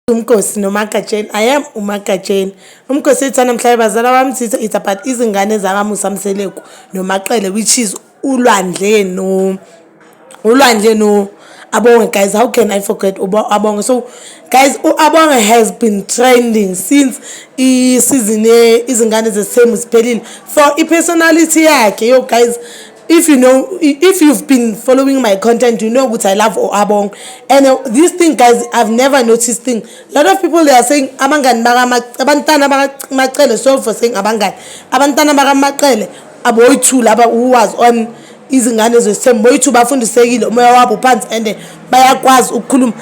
Umkosi noMakajeni. I am uMakajeni. Umkosi ethi namhlanje bazala bami sithi it's about izingane zakaMusa Mseleku noMaqele, which is ulwandle no Abongwe. Guys, how can I forget Abongwe? So guys, Abongwe has been trending since season Izingane Zes'thembu siphelile for personality yakhe. Yo guys, if you've been following my content, you know what I love Abongwe. And this thing, guys, I've never noticed thing. A lot of people, they are saying abantwana bakamaqele. Sorry for saying abantwana bakamaqele aboyithu laba who was on Izingane Zes'thembu boyithu bafundisekile umoya wabo phansi and bayakwazi ukukhuluma.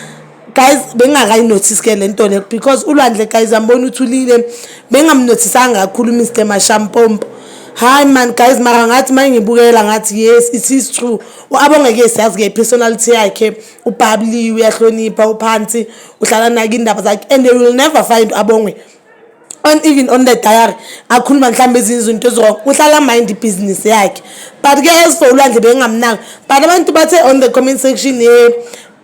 Guys, bengakayinotice ke lento le because ulwandle guys ambona uthulile, bengamnotisanga kakhulu Mr. Mashampompo. Hi man, guys, mara ngathi mangibukela ngathi yes, it is true. Abongwe ke siyazi ke personality yakhe, ubabli, uyahlonipha, uphansi, uhlala naka indaba zakhe, and they will never find Abongwe even on the diary akhuluma mhlambe izinto ezonke, uhlala mind business yakhe. But ke as for ulwandle bengamnaka, but abantu bathe on the comment section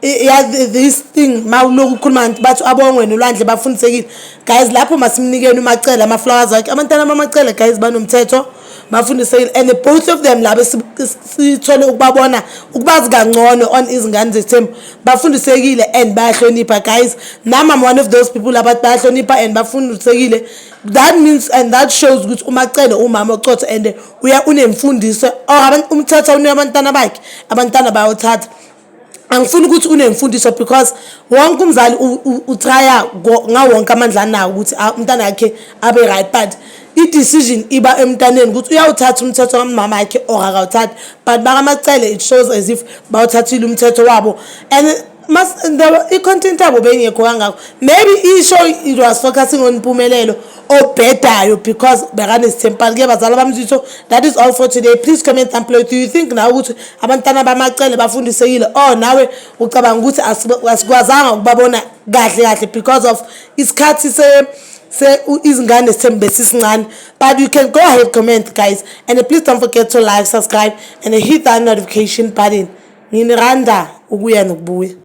this thing mawuloku ukhuluma bathi Abongwe nolwandle bafundisekile. Guys, lapho masimnikeni uMaqele ama-flowers wakhe. Abantwana bamaCele guys banomthetho, bafundisekile, and both of them laba sithole ukubabona ukubazi kangcono on Izingane Zes'thembu bafundisekile and bayahlonipha. Guys, now I'm one of those people abathi bayahlonipha and bafundisekile. That means and that shows ukuthi uMaqele umama oqotho and unemfundiso umthetho unabantwana bakhe, abantwana bayothatha. Angifuni ukuthi unemfundiso because wonke umzali utrya ngawonke amandla anawo ukuthi umntana wakhe abe right, but i-decision iba emntaneni ukuthi uyawuthatha umthetho kamama wakhe or akawuthatha. But bakaMaqele it shows as if bawuthathile umthetho wabo and i-content yabo bengekho kangako. Maybe i-show it was focusing on impumelelo obhedayo because bekanesithembu ke bazala bamzitho. That is all for today. Please comment and below. Do you think now ukuthi abantwana bamaCele bafundisekile or nawe ucabanga ukuthi asikwazanga ukubabona kahle because of isikhathi Izingane Zes'thembu besisincane? But you can go ahead, comment guys, and please don't forget to like, subscribe and hit that notification button. Nginiranda ukuya nokubuya.